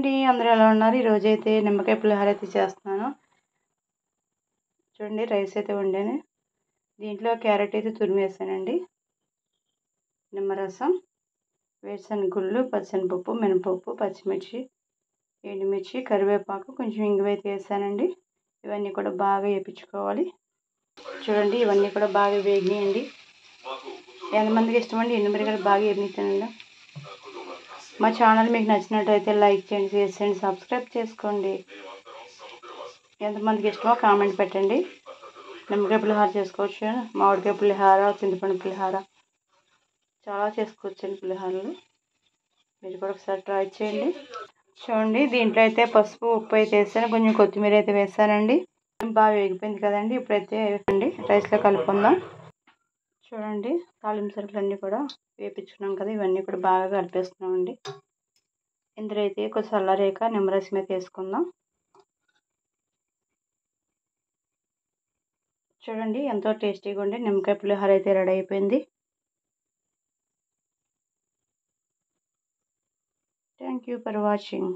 అండి అందరూ ఎలా ఉన్నారు? ఈరోజు అయితే నిమ్మకాయ పులిహోర అయితే చేస్తున్నాను. చూడండి రైస్ అయితే వండాను. దీంట్లో క్యారెట్ అయితే తురిమేసానండి. నిమ్మరసం, వేరుశనగ గుళ్ళు, పచ్చిశనగపప్పు, మినపప్పు, పచ్చిమిర్చి, ఎండుమిర్చి, కరివేపాకు, కొంచెం ఇంగువ అయితే వేసానండి. ఇవన్నీ కూడా బాగా వేయించుకోవాలి. చూడండి ఇవన్నీ కూడా బాగా వేగినాయండి. ఎంతమందికి ఇష్టమండి ఎండుమిరపకాయలు బాగా వేగినాయండి. మా ఛానల్ మీకు నచ్చినట్టయితే లైక్ చేయండి, షేర్ చేయండి, సబ్స్క్రైబ్ చేసుకోండి. ఎంతమందికి ఇష్టమో కామెంట్ పెట్టండి. నిమ్మకాయ పులిహోర చేసుకోవచ్చు, మామిడికాయ పులిహోర, చింతపండు పులిహోర చాలా చేసుకోవచ్చండి పులిహోరలు. మీరు కూడా ఒకసారి ట్రై చేయండి. చూడండి దీంట్లో అయితే పసుపు, ఉప్పు అయితే వేసాను, కొంచెం కొత్తిమీర అయితే వేసానండి. బాగా వేగిపోయింది కదండి. ఇప్పుడైతే వేయండి రైస్లో కలుపుకుందాం. చూడండి తాలింపు సరుకులన్నీ కూడా వేపించుకున్నాం కదా, ఇవన్నీ కూడా బాగా కలిపేస్తున్నామండి. ఇందులో అయితే కొంచెం చల్లారేక నిమ్మరసం అయితే వేసుకుందాం. చూడండి ఎంతో టేస్టీగా ఉండే నిమ్మకాయ పులిహోర అయితే రెడీ అయిపోయింది. Thank you for watching.